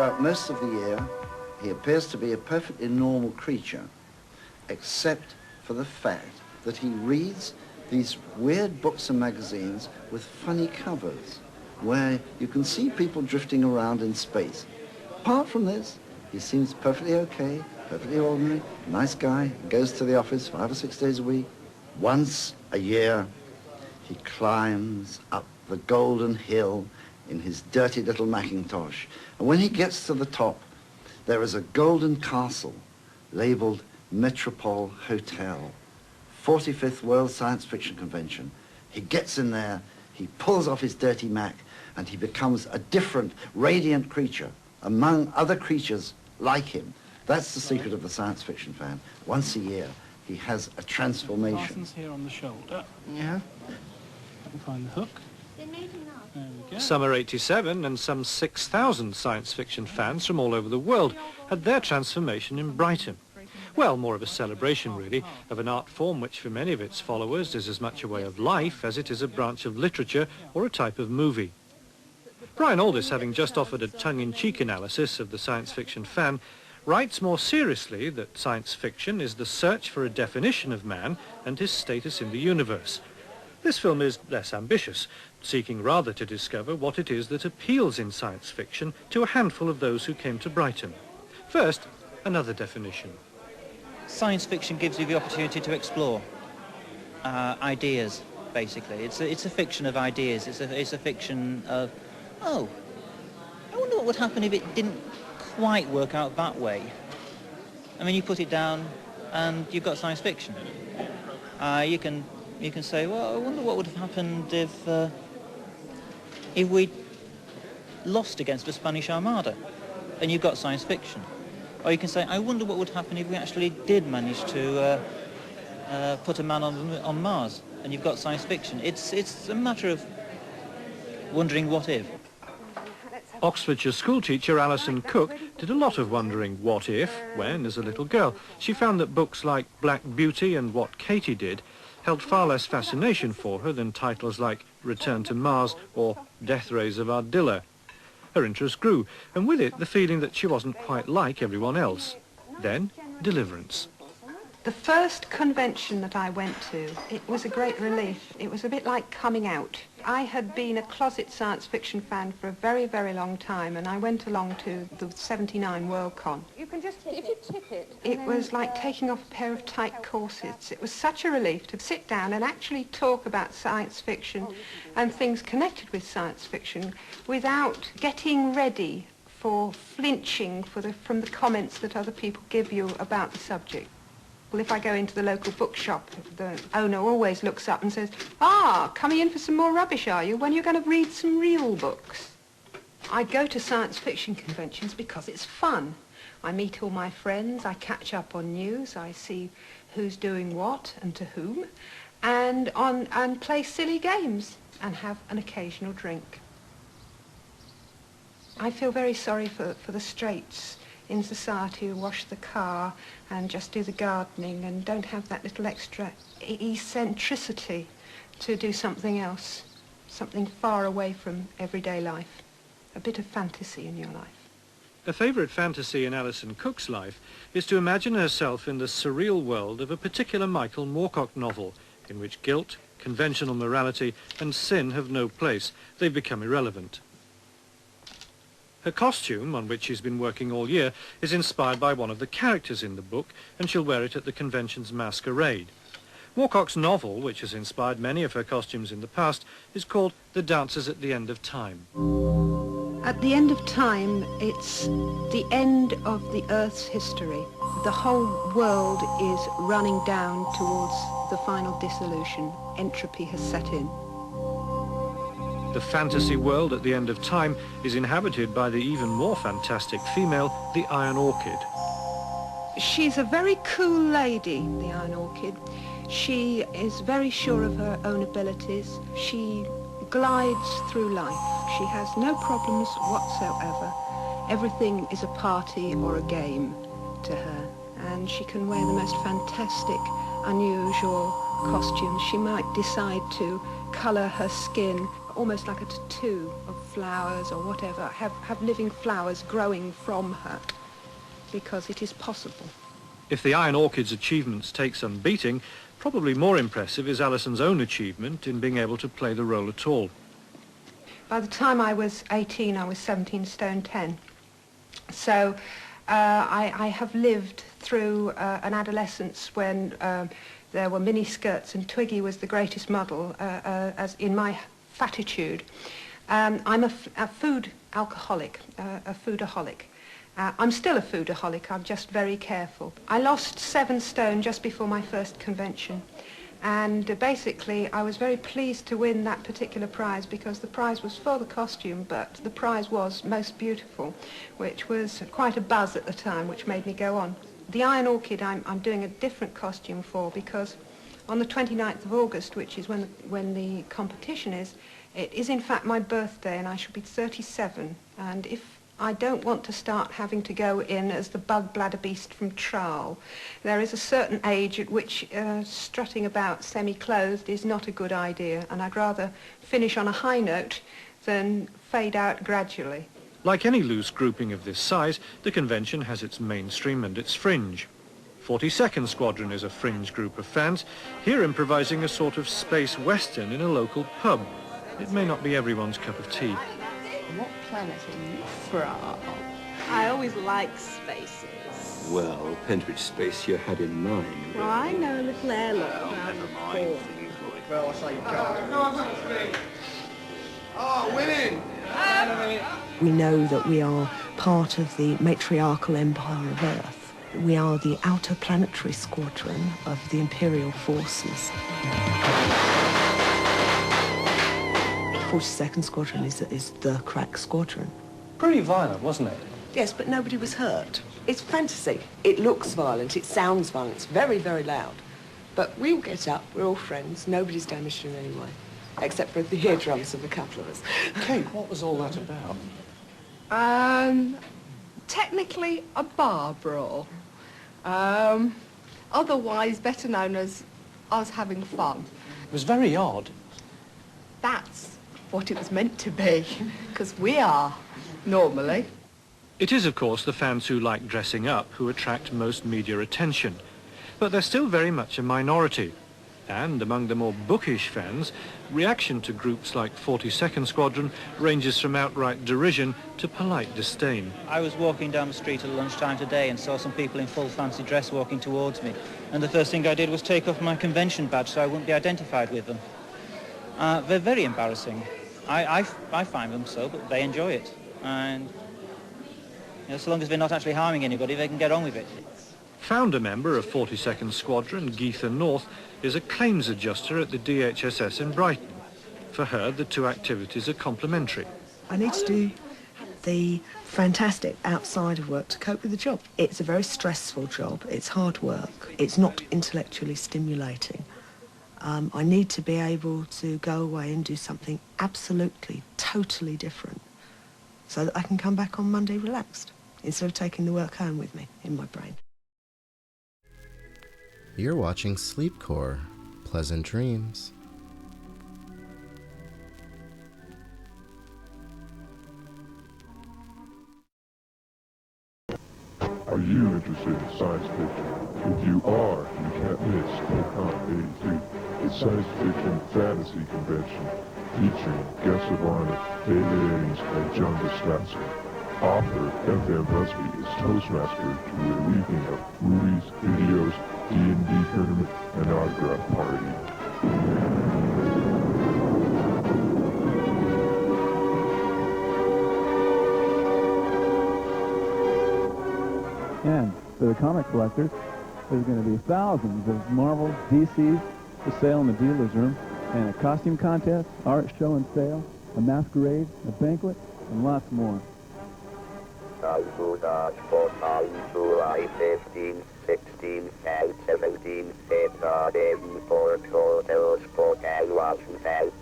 throughout most of the year, he appears to be a perfectly normal creature, except for the fact that he reads these weird books and magazines with funny covers, where you can see people drifting around in space. Apart from this, he seems perfectly okay, perfectly ordinary, nice guy, goes to the office 5 or 6 days a week. Once a year, he climbs up the Golden Hill in his dirty little Macintosh. And when he gets to the top, there is a golden castle labeled Metropole Hotel, 45th World Science Fiction Convention. He gets in there, he pulls off his dirty Mac, and he becomes a different, radiant creature among other creatures like him. That's the secret of the science fiction fan. Once a year, he has a transformation. Fastens here on the shoulder. Yeah. I can find the hook. There we go. Summer '87 and some 6,000 science fiction fans from all over the world had their transformation in Brighton. Well, more of a celebration, really, of an art form which for many of its followers is as much a way of life as it is a branch of literature or a type of movie. Brian Aldiss, having just offered a tongue-in-cheek analysis of the science fiction fan, writes more seriously that science fiction is the search for a definition of man and his status in the universe. This film is less ambitious, seeking rather to discover what it is that appeals in science fiction to a handful of those who came to Brighton. First, another definition. Science fiction gives you the opportunity to explore ideas, basically. It's a fiction of ideas. It's a fiction of, oh, I wonder what would happen if it didn't quite work out that way. I mean, you put it down and you've got science fiction. You can say, well, I wonder what would have happened if we lost against the Spanish Armada, and you've got science fiction. Or you can say, I wonder what would happen if we actually did manage to put a man on Mars, and you've got science fiction. It's a matter of wondering what if. Oxfordshire schoolteacher Alison Cook did a lot of wondering what if, when, as a little girl, she found that books like Black Beauty and What Katie Did held far less fascination for her than titles like Return to Mars or Death Rays of Ardilla. Her interest grew, and with it the feeling that she wasn't quite like everyone else. Then, Deliverance. The first convention that I went to, it was a great relief. It was a bit like coming out. I had been a closet science fiction fan for a very, very long time, and I went along to the '79 Worldcon. You can just, if you tip it. It was like taking off a pair of tight corsets. It was such a relief to sit down and actually talk about science fiction and things connected with science fiction without getting ready for flinching from the comments that other people give you about the subject. Well, if I go into the local bookshop, the owner always looks up and says, "Ah, coming in for some more rubbish, are you? When are you going to read some real books?" I go to science fiction conventions because it's fun. I meet all my friends, I catch up on news, I see who's doing what and to whom, and play silly games and have an occasional drink. I feel very sorry for the straights in society who wash the car and just do the gardening and don't have that little extra eccentricity to do something else, something far away from everyday life, a bit of fantasy in your life. A favourite fantasy in Alison Cook's life is to imagine herself in the surreal world of a particular Michael Moorcock novel, in which guilt, conventional morality and sin have no place. They've become irrelevant. Her costume, on which she's been working all year, is inspired by one of the characters in the book, and she'll wear it at the convention's masquerade. Moorcock's novel, which has inspired many of her costumes in the past, is called The Dancers at the End of Time. At the end of time, it's the end of the Earth's history. The whole world is running down towards the final dissolution. Entropy has set in. The fantasy world at the end of time is inhabited by the even more fantastic female, the Iron Orchid. She's a very cool lady, the Iron Orchid. She is very sure of her own abilities. She glides through life. She has no problems whatsoever. Everything is a party or a game to her. And she can wear the most fantastic, unusual costumes. She might decide to colour her skin almost like a tattoo of flowers or whatever, have living flowers growing from her, because it is possible. If the Iron Orchid's achievements take some beating, probably more impressive is Alison's own achievement in being able to play the role at all. By the time I was 18, I was 17 stone 10. So I have lived through an adolescence when there were mini skirts and Twiggy was the greatest model, as in my fatitude. I'm a food alcoholic, a foodaholic. I'm still a foodaholic, I'm just very careful. I lost 7 stone just before my first convention, and basically I was very pleased to win that particular prize, because the prize was for the costume, but the prize was most beautiful, which was quite a buzz at the time, which made me go on. The Iron Orchid I'm doing a different costume for, because on the 29th of August, which is when the competition is, it is in fact my birthday, and I shall be 37, and if I don't want to start having to go in as the bug bladder beast from Trall. There is a certain age at which strutting about semi-clothed is not a good idea, and I'd rather finish on a high note than fade out gradually. Like any loose grouping of this size, the convention has its mainstream and its fringe. 42nd Squadron is a fringe group of fans, here improvising a sort of space western in a local pub. It may not be everyone's cup of tea. What planet are you from? I always like spaces. Well, depends which space you had in mind. Well, I know a little airlock around the corner. Well, I say you can't. No, oh, women! We know that we are part of the matriarchal empire of Earth. We are the outer planetary squadron of the Imperial forces. 42nd Squadron is the crack squadron. Pretty violent, wasn't it? Yes, but nobody was hurt. It's fantasy. It looks violent, it sounds violent, it's very, very loud. But we all get up, we're all friends, nobody's damaged in any way, except for the eardrums of a couple of us. Kate, what was all that about? Technically a bar brawl. Otherwise better known as us having fun. It was very odd. That's what it was meant to be, because we are, normally. It is, of course, the fans who like dressing up who attract most media attention. But they're still very much a minority. And among the more bookish fans, reaction to groups like 42nd Squadron ranges from outright derision to polite disdain. I was walking down the street at lunchtime today and saw some people in full fancy dress walking towards me. And the first thing I did was take off my convention badge so I wouldn't be identified with them. They're very embarrassing. I find them so, but they enjoy it. And so long as they're not actually harming anybody, they can get on with it. Founder member of 42nd Squadron, Geetha North, is a claims adjuster at the DHSS in Brighton. For her, the two activities are complementary. I need to do the fantastic outside of work to cope with the job. It's a very stressful job, it's hard work, it's not intellectually stimulating. I need to be able to go away and do something absolutely, totally different so that I can come back on Monday relaxed instead of taking the work home with me in my brain. You're watching Sleepcore. Pleasant dreams. Are you interested in science fiction? If you are, you can't miss Spokane 83, a science fiction fantasy convention featuring guests of honor David Ames and John Gustafson. Author F.M. Busby is Toastmaster to a weekend of movies, videos, D&D tournament, and autograph party. And for the comic collectors, there's going to be thousands of Marvel, DCs for sale in the dealer's room, and a costume contest, art show and sale, a masquerade, a banquet, and lots more. July 15, 16, and 17, for total Spokane, Washington.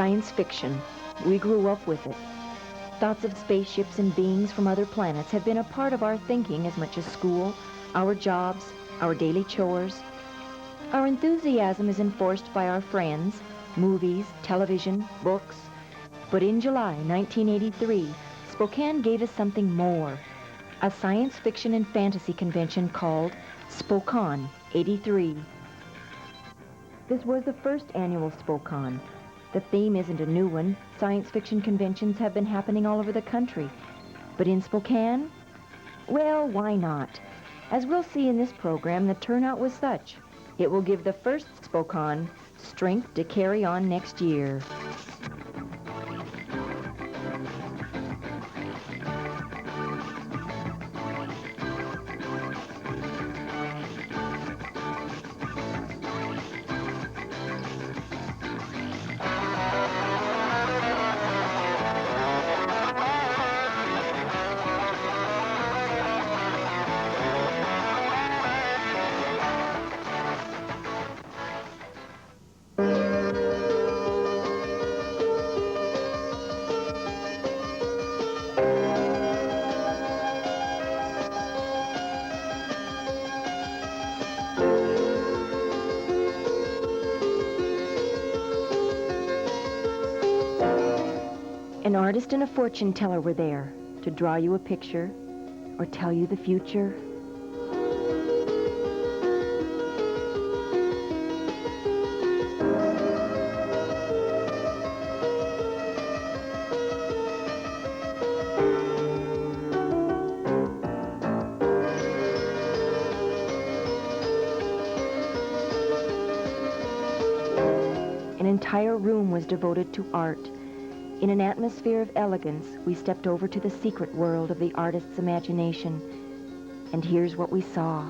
science fiction. We grew up with it. Thoughts of spaceships and beings from other planets have been a part of our thinking as much as school, our jobs, our daily chores. Our enthusiasm is enforced by our friends, movies, television, books. But in July 1983, Spokane gave us something more. A science fiction and fantasy convention called Spokane 83. This was the first annual Spokane. The theme isn't a new one. Science fiction conventions have been happening all over the country. But in Spokane? Well, why not? As we'll see in this program, the turnout was such. It will give the first Spokane strength to carry on next year. An artist and a fortune teller were there to draw you a picture or tell you the future. An entire room was devoted to art. In an atmosphere of elegance, we stepped over to the secret world of the artist's imagination. And here's what we saw.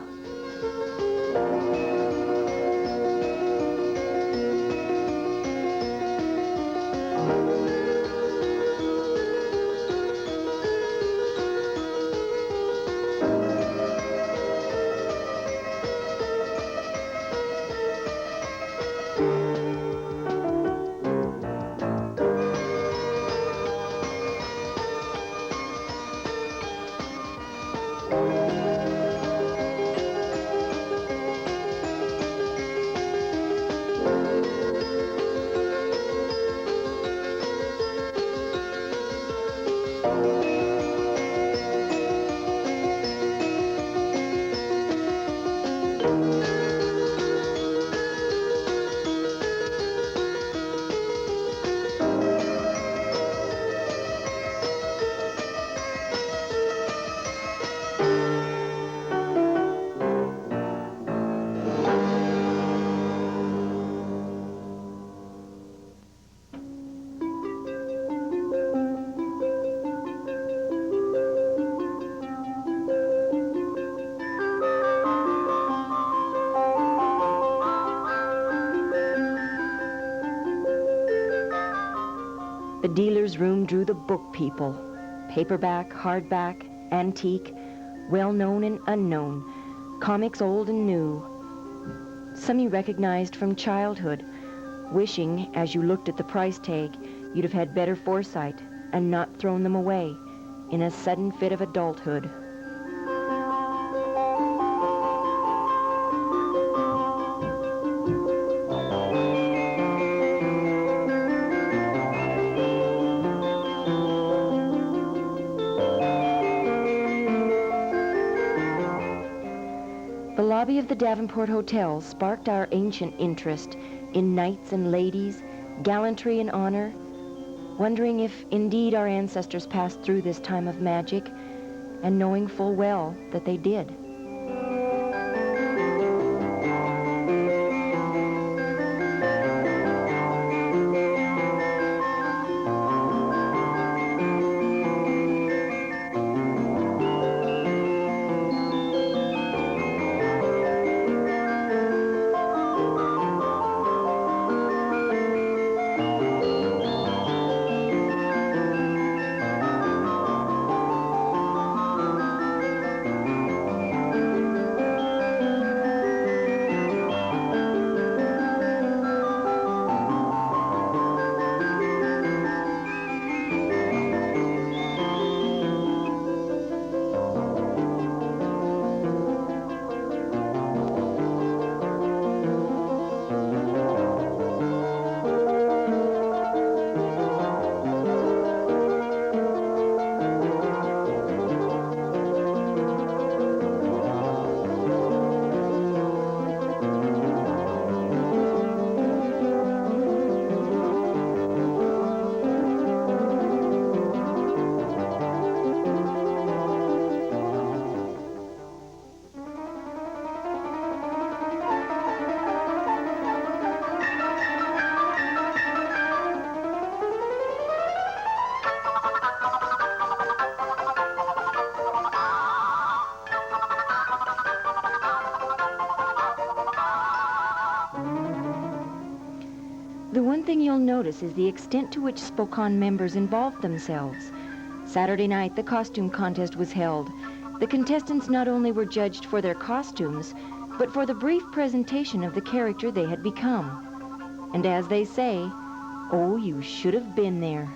The dealer's room drew the book people. Paperback, hardback, antique, well-known and unknown, comics old and new. Some you recognized from childhood, wishing, as you looked at the price tag, you'd have had better foresight and not thrown them away in a sudden fit of adulthood. The lobby of the Davenport Hotel sparked our ancient interest in knights and ladies, gallantry and honor, wondering if indeed our ancestors passed through this time of magic, and knowing full well that they did. notice is the extent to which Spokane members involved themselves. Saturday night, the costume contest was held. The contestants not only were judged for their costumes, but for the brief presentation of the character they had become. And as they say, oh, you should have been there.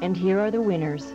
And here are the winners.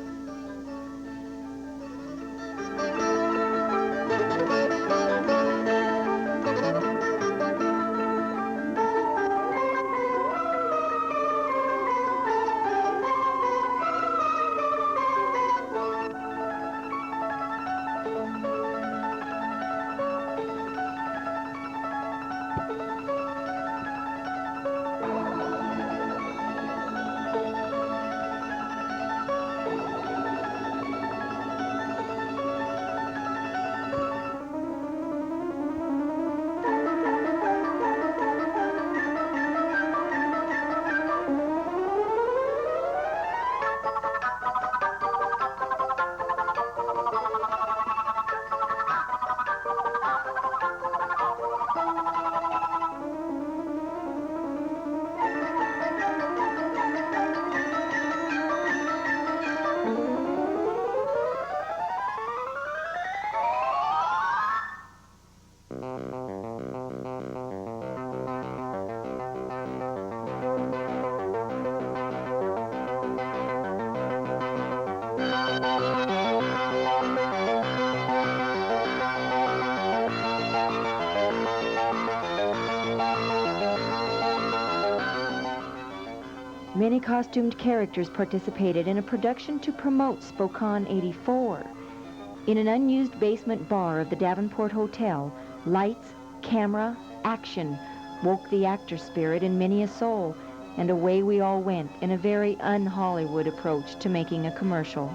Many costumed characters participated in a production to promote Spokane 84. In an unused basement bar of the Davenport Hotel, lights, camera, action woke the actor spirit in many a soul, and away we all went in a very un-Hollywood approach to making a commercial.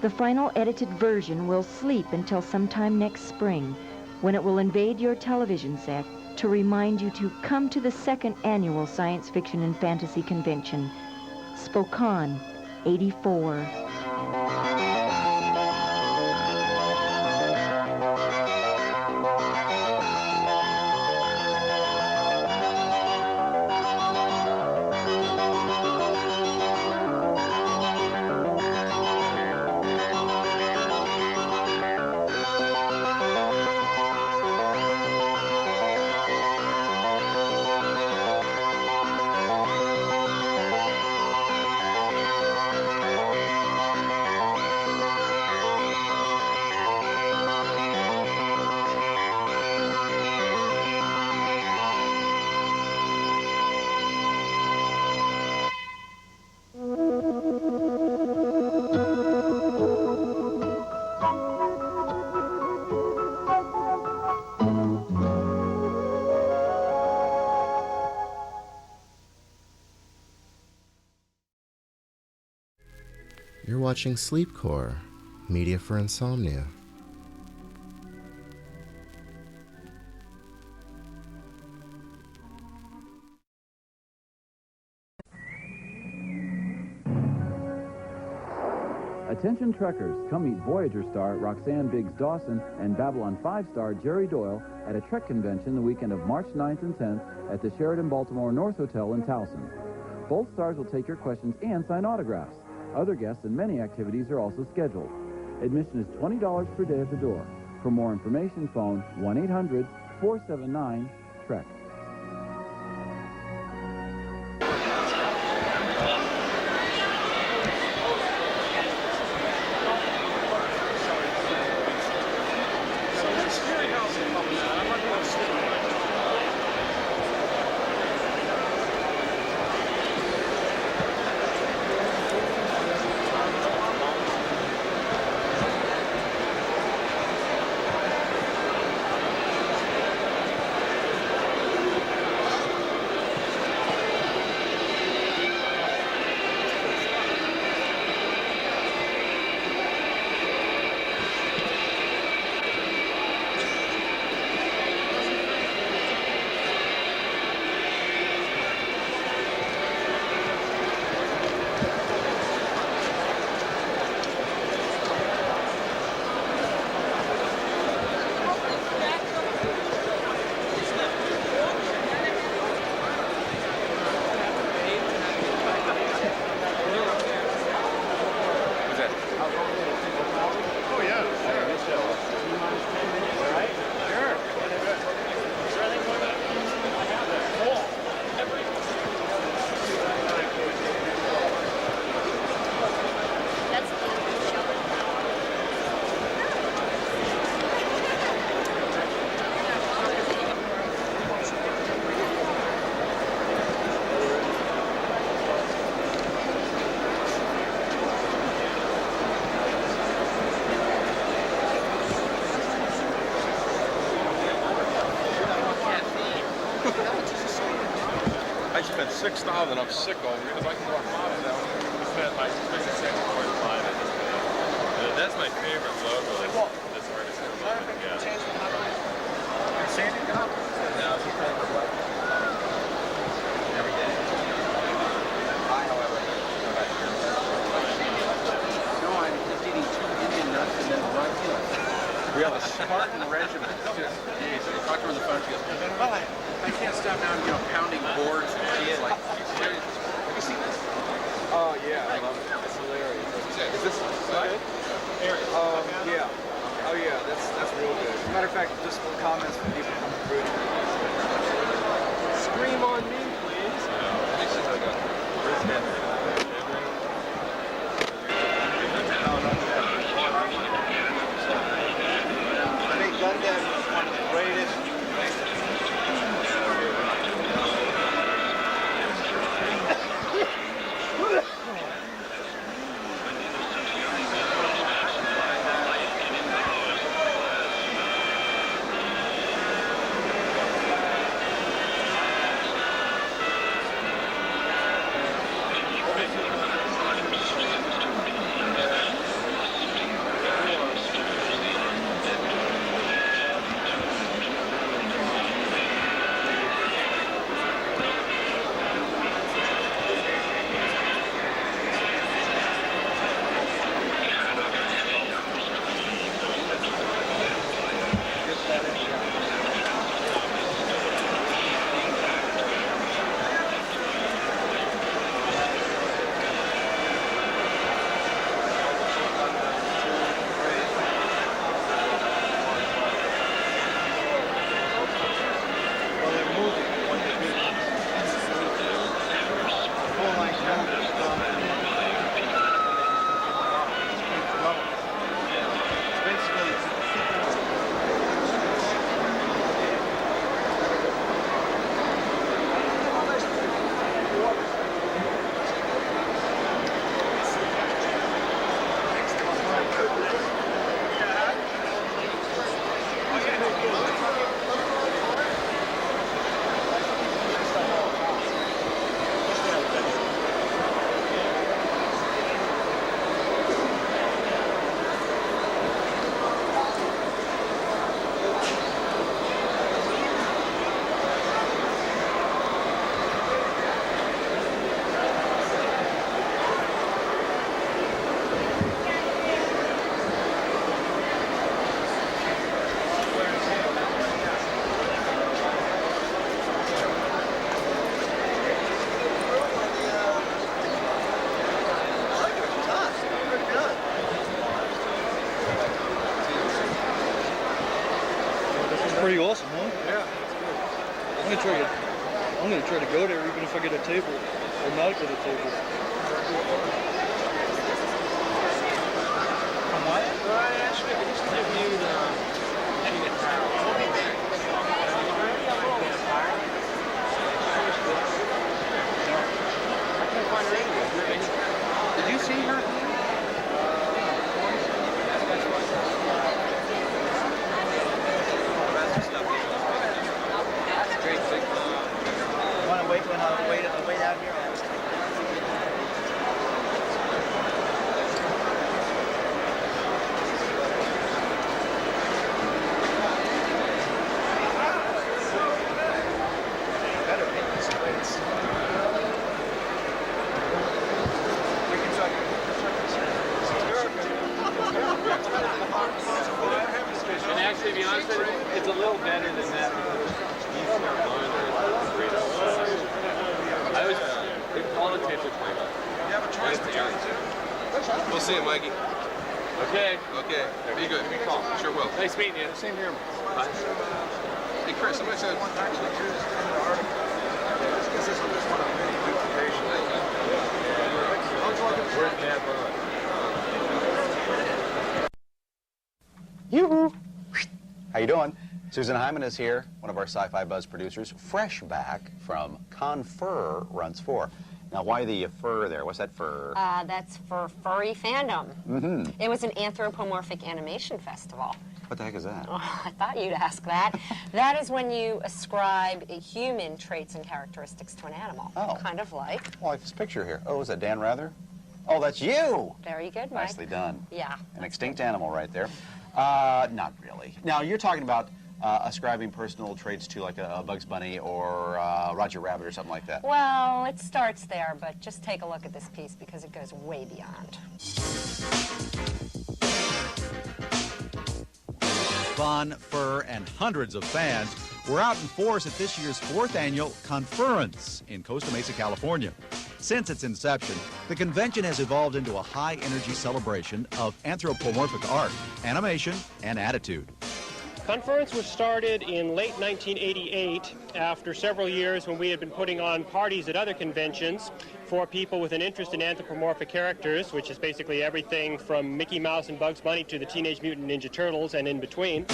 The final edited version will sleep until sometime next spring, when it will invade your television set to remind you to come to the second annual Science Fiction and Fantasy Convention, Spokane 84. You're watching Sleepcore, media for insomnia. Attention trekkers, come meet Voyager star Roxanne Biggs Dawson and Babylon 5 star Jerry Doyle at a Trek convention the weekend of March 9th and 10th at the Sheraton Baltimore North Hotel in Towson. Both stars will take your questions and sign autographs. Other guests and many activities are also scheduled. Admission is $20 per day at the door. For more information, phone 1-800-479-TREK. $6,000, I'm sick of it because I can go on top of that one. We spent like 6.5. That's my favorite logo. This artist has put together. Every day. I, however, no, I'm just eating 2 Indian nuts and then 1 kilo. We have a Spartan regiment. Jeez, I talked to her on the phone. She goes, well, I can't stop now. I'm, pounding boards. And she's like, have you seen this? Oh, yeah, I love it. It's hilarious. Is this good? Yeah. Oh, yeah, that's real good. As a matter of fact, just comments from people coming through. Scream on me, please. Big Gundam is one of the greatest. try to go there even if I get a table or not get a table. From what? Actually, I just reviewed Did you see her? That's great. Want to wait when I'll wait out here? And actually, to be honest with you, it's a little better than that because these I was all the tapes are playing. You have a choice between the two. We'll see you, Mikey. Okay. Okay. Be good. Be calm. Sure will. Nice meeting you. Same here. Bye. Hey, Chris, somebody said actually choose this kind of article. This is just one of many duplications. Where's Matt Bond? Yoo-hoo! How you doing? Susan Hyman is here, one of our Sci-Fi Buzz producers, fresh back from Confer Runs 4. Now, why the fur there? What's that fur? That's for Furry Fandom. Mm-hmm. It was an anthropomorphic animation festival. What the heck is that? Oh, I thought you'd ask that. That is when you ascribe human traits and characteristics to an animal. Oh. Kind of like. Well, like this picture here. Oh, is that Dan Rather? Oh, that's you! Very good, Mike. Nicely done. Yeah. An extinct animal right there. Not really. Now, you're talking about ascribing personal traits to like a Bugs Bunny or Roger Rabbit or something like that. Well, it starts there, but just take a look at this piece because it goes way beyond. Fun, fur, and hundreds of fans were out in force at this year's 4th annual Conference in Costa Mesa, California. Since its inception, the convention has evolved into a high-energy celebration of anthropomorphic art, animation, and attitude. Conference was started in late 1988 after several years when we had been putting on parties at other conventions for people with an interest in anthropomorphic characters, which is basically everything from Mickey Mouse and Bugs Bunny to the Teenage Mutant Ninja Turtles and in between.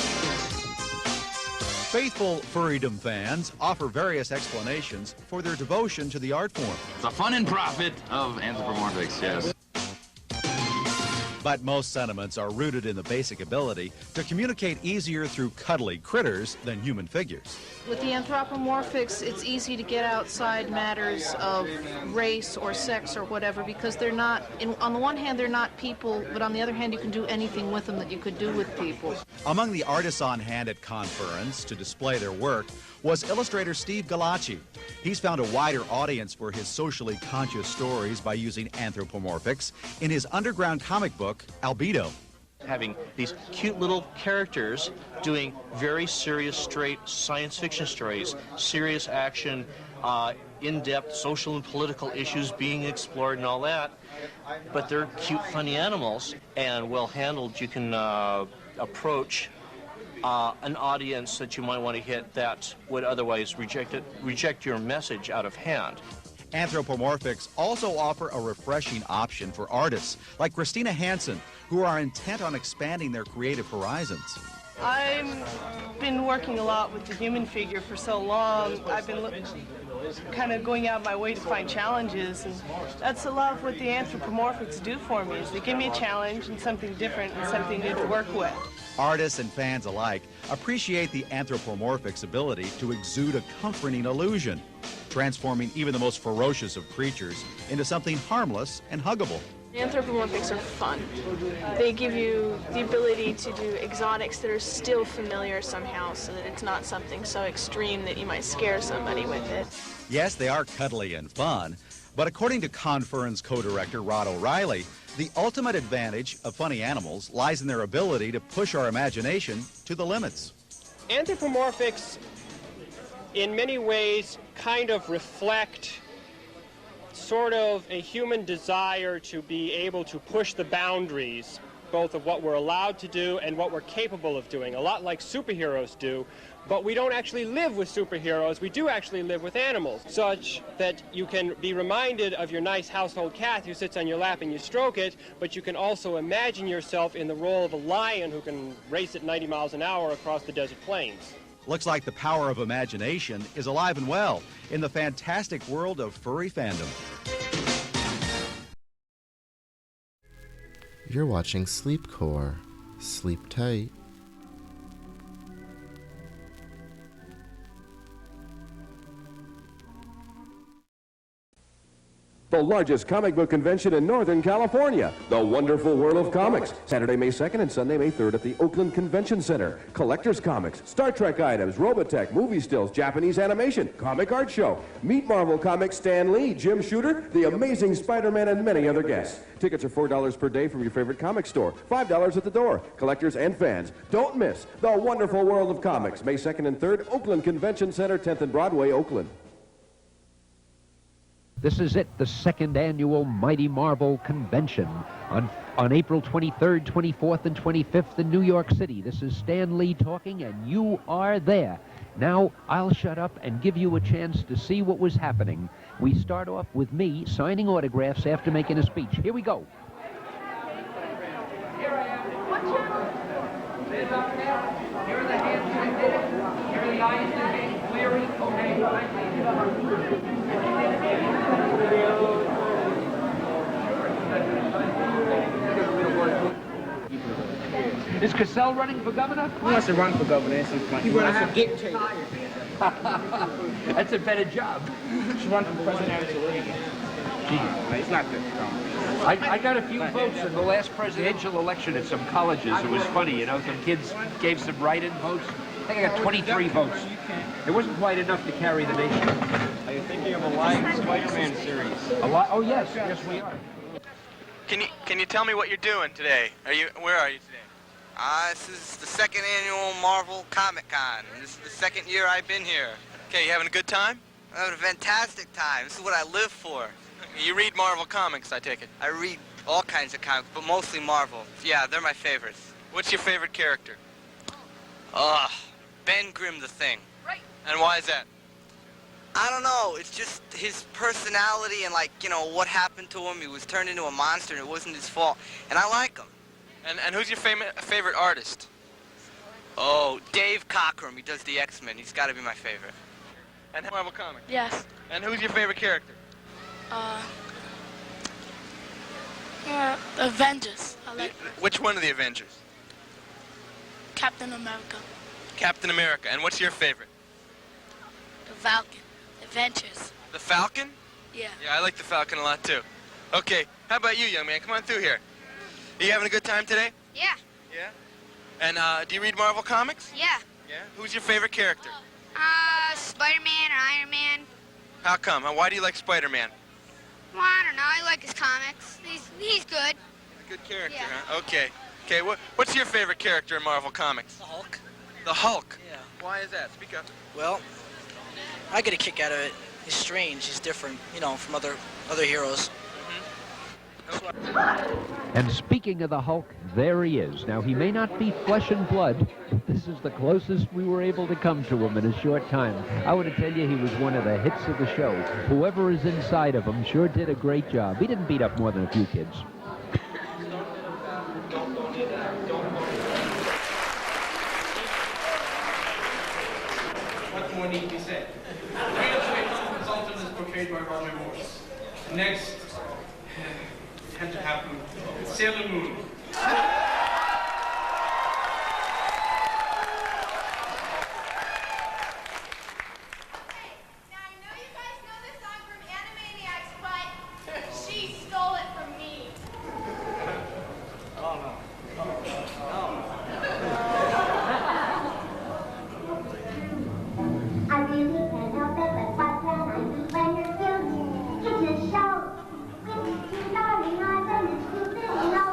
Faithful furrydom fans offer various explanations for their devotion to the art form. The fun and profit of anthropomorphics, yes. But most sentiments are rooted in the basic ability to communicate easier through cuddly critters than human figures. With the anthropomorphics, it's easy to get outside matters of race or sex or whatever because they're not, on the one hand, they're not people, but on the other hand, you can do anything with them that you could do with people. Among the artists on hand at Conference to display their work was illustrator Steve Galacci. He's found a wider audience for his socially conscious stories by using anthropomorphics in his underground comic book, Albedo. Having these cute little characters doing very serious, straight science fiction stories, serious action, in-depth social and political issues being explored and all that. But they're cute, funny animals, and well handled. You can approach an audience that you might want to hit that would otherwise reject your message out of hand. Anthropomorphics also offer a refreshing option for artists like Christina Hansen, who are intent on expanding their creative horizons. I've been working a lot with the human figure for so long. I've been kind of going out of my way to find challenges, and that's a lot of what the anthropomorphics do for me, is they give me a challenge and something different and something new to work with. Artists and fans alike appreciate the anthropomorphic's ability to exude a comforting illusion, transforming even the most ferocious of creatures into something harmless and huggable. Anthropomorphics are fun. They give you the ability to do exotics that are still familiar somehow, so that it's not something so extreme that you might scare somebody with it. Yes, they are cuddly and fun, but according to Conference co-director Rod O'Reilly, the ultimate advantage of funny animals lies in their ability to push our imagination to the limits. Anthropomorphics, in many ways, kind of reflect sort of a human desire to be able to push the boundaries both of what we're allowed to do and what we're capable of doing, a lot like superheroes do. But we don't actually live with superheroes. We do actually live with animals, such that you can be reminded of your nice household cat who sits on your lap and you stroke it, but you can also imagine yourself in the role of a lion who can race at 90 miles an hour across the desert plains. Looks like the power of imagination is alive and well in the fantastic world of furry fandom. You're watching Sleepcore. Sleep tight. The largest comic book convention in Northern California, the Wonderful World of Comics, Saturday, May 2nd and Sunday, May 3rd at the Oakland Convention Center. Collectors Comics, Star Trek items, Robotech, movie stills, Japanese animation, comic art show. Meet Marvel Comics Stan Lee, Jim Shooter, The Amazing Spider-Man, and many other guests. Tickets are $4 per day from your favorite comic store, $5 at the door. Collectors and fans, don't miss the Wonderful World of Comics, May 2nd and 3rd, Oakland Convention Center, 10th and Broadway, Oakland. This is it, the second annual Mighty Marvel Convention on April 23rd, 24th, and 25th in New York City. This is Stan Lee talking, and you are there. Now, I'll shut up and give you a chance to see what was happening. We start off with me signing autographs after making a speech. Here we go. Here I am. What channel? There's up there. Here are the hands that did it. Here are the eyes that made it clearly. Okay, Is Cassell running for governor? He wants to run for governor. He runs for dictator. That's a better job. He should run for presidential league. He's not that strong. I got a few votes in the last presidential election at some colleges. It was funny, you know, some kids gave some write-in votes. I think I got 23 votes. It wasn't quite enough to carry the nation. Are you thinking of a live Spider-Man series? A lot? Oh, yes. Yes, we are. Can you tell me what you're doing today? Where are you today? This is the second annual Marvel Comic Con. This is the second year I've been here. Okay, you having a good time? I'm having a fantastic time. This is what I live for. You read Marvel comics, I take it? I read all kinds of comics, but mostly Marvel. Yeah, they're my favorites. What's your favorite character? Ben Grimm the Thing. Right. And why is that? I don't know. It's just his personality and, like, you know, what happened to him. He was turned into a monster and it wasn't his fault. And I like him. And who's your favorite artist? Oh, Dave Cockrum. He does the X-Men. He's got to be my favorite. And Marvel Comics? Yes. And who's your favorite character? Avengers. I like Which one of the Avengers? Captain America. Captain America. And what's your favorite? The Falcon. Adventures. The Falcon? Yeah. Yeah, I like the Falcon a lot, too. Okay, how about you, young man? Come on through here. Are you having a good time today? Yeah. Yeah? And do you read Marvel comics? Yeah. Yeah? Who's your favorite character? Spider-Man or Iron Man. How come? Why do you like Spider-Man? Well, I don't know. I like his comics. He's good. A good character, Yeah. huh? Okay. Okay, what's your favorite character in Marvel comics? The Hulk. The Hulk? Yeah. Why is that? Speak up. Well, I get a kick out of it. He's strange. He's different, you know, from other heroes. And speaking of the Hulk, there he is. Now, he may not be flesh and blood, but this is the closest we were able to come to him in a short time. I want to tell you, he was one of the hits of the show. Whoever is inside of him sure did a great job. He didn't beat up more than a few kids. What more need to be said? The consultant is portrayed by Roger Morse. Next, it had to happen. Sailor Moon. She stole it from me. Oh, no. I really can't help it, but what can I do when you're guilty? It just shows. With your darling eyes and it's too silly, no.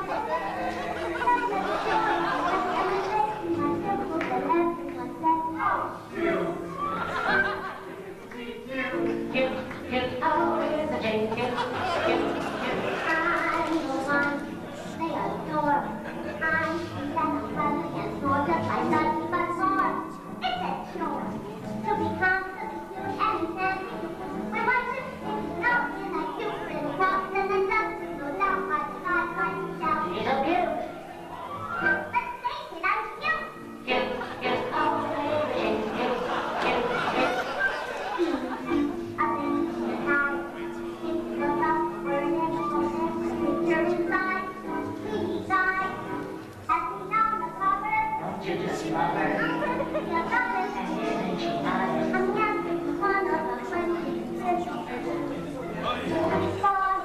want you to see my bird. And isn't she nice? I'm just one of the friendly central and far.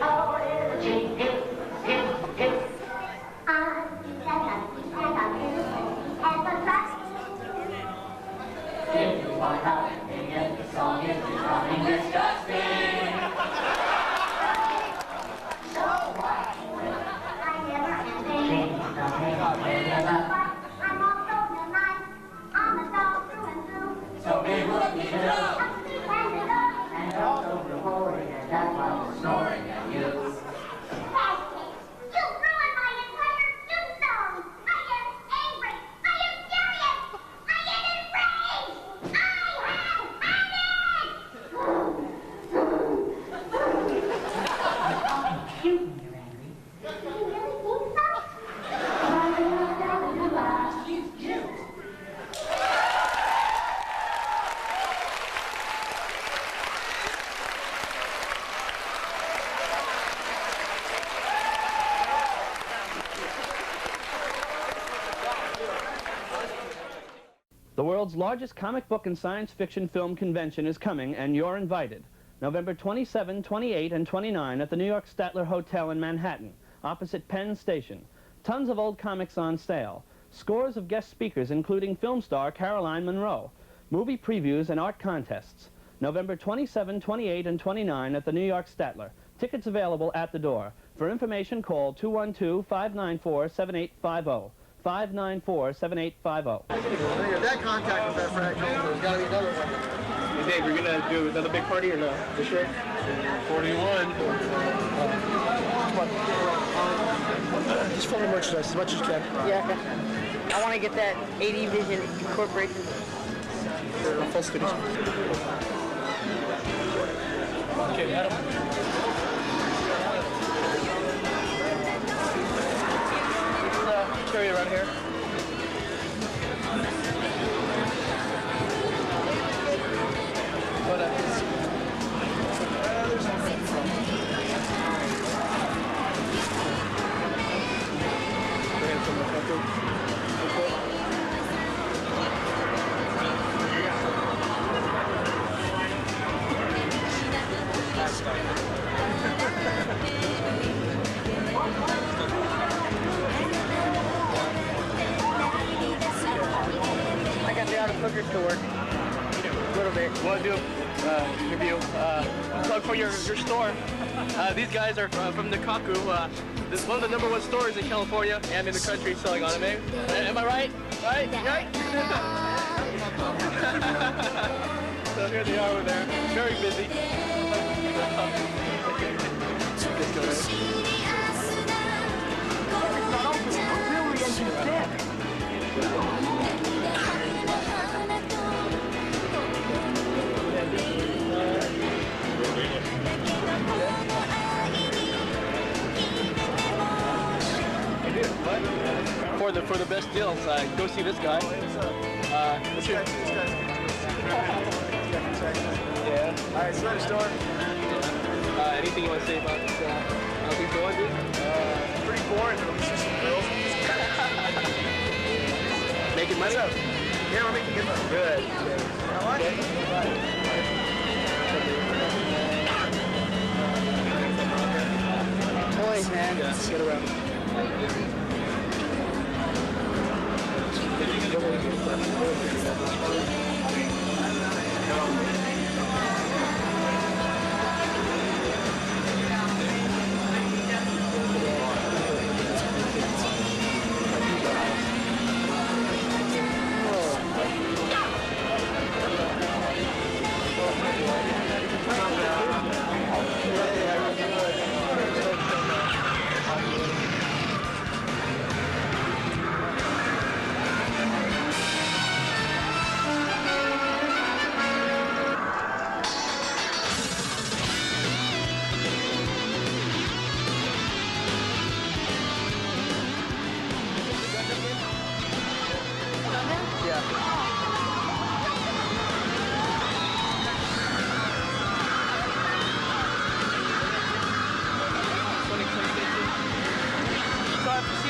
Oh, little G, I got beautiful and the last. If you want out, then the song is becoming disgusting. So what? I never can change nothing. I'm also the night. I'm a dog through and through. So big what you do. And also the boring, and that's why I'm snoring at you. You ruined my entire new song. I am angry. I am furious. I am enraged. I have had it. Oh, cute when you're angry. You really think so? She's cute. The world's largest comic book and science fiction film convention is coming, and you're invited. November 27, 28, and 29 at the New York Statler Hotel in Manhattan, opposite Penn Station. Tons of old comics on sale. Scores of guest speakers, including film star Caroline Munro. Movie previews and art contests. November 27, 28, and 29 at the New York Statler. Tickets available at the door. For information, call 212-594-7850. 594-7850. That contact was that fragile. There's got to be another one. Hey Dave, we're gonna do another big party or no? For sure. 41. Just fill the merchandise as much as you can. Yeah, okay. I want to get that 80 Vision Incorporated. Full studios. Okay, Adam. Carry it around here. I got the auto clickers to work. A little bit. Want to do review? Plug for your store. These guys are from Nikaku. This is one of the #1 stores in California and in the country selling anime. Am I right? Right? Right? So here they are over there. Very busy. For the best deals, go see this guy. Yeah. All right, so store. Anything you want to say about this? How things going, dude? Pretty boring. But we see some girls. Making money? Yeah, we're making good money. Good. How much? Toys, man. Yeah, get around.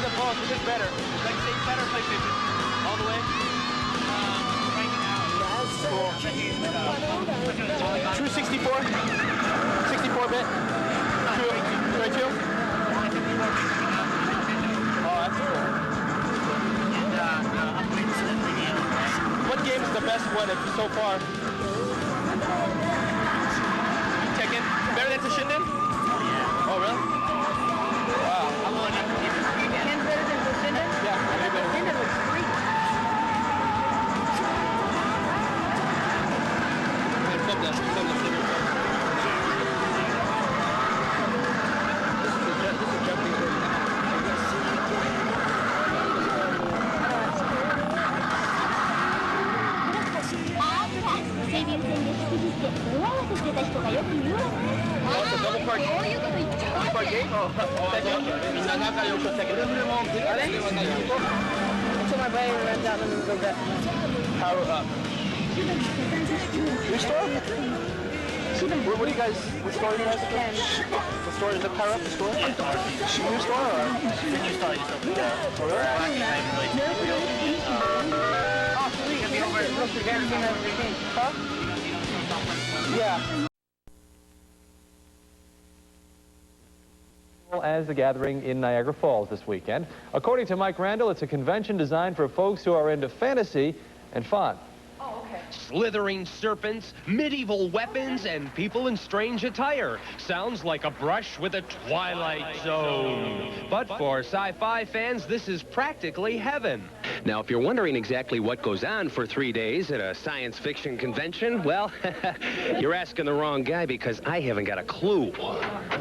them both. Which is better? Like say better PlayStation. All the way. Right now. Cool. True 64. 64-bit. True. Right, True? Oh, that's cool. What game is the best one so far? Tekken? Better than Toshinden? Oh, really? Wow. Ken's better than Toshinden? Yeah, way better. Toshinden looks freak. Flip that. Double part game? Oh, Until my brain runs out and then we'll go back. Power up. Your store? What do you guys, what store do you guys have? The store, is it Power Up the store? Your store or? Your store. Oh, sweet. Huh? Yeah. As the gathering in Niagara Falls this weekend. According to Mike Randall, it's a convention designed for folks who are into fantasy and fun. Slithering serpents, medieval weapons, and people in strange attire. Sounds like a brush with a Twilight Zone. But for sci-fi fans, this is practically heaven. Now, if you're wondering exactly what goes on for 3 days at a science fiction convention, well, you're asking the wrong guy because I haven't got a clue.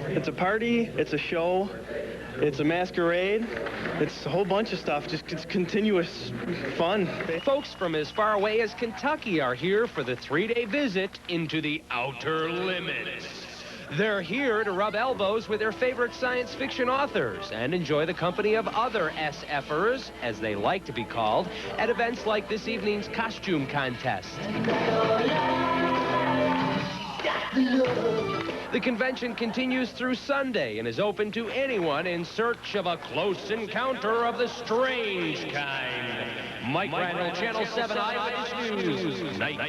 It's a party, it's a show, it's a masquerade, it's a whole bunch of stuff, just it's continuous fun. Folks from as far away as Kentucky are here for the 3-day visit into the outer limits. They're here to rub elbows with their favorite science fiction authors and enjoy the company of other SFers, as they like to be called, at events like this evening's costume contest. The convention continues through Sunday and is open to anyone in search of a close encounter of the strange kind. Mike Randall, Channel 7 Eyewitness News, Night.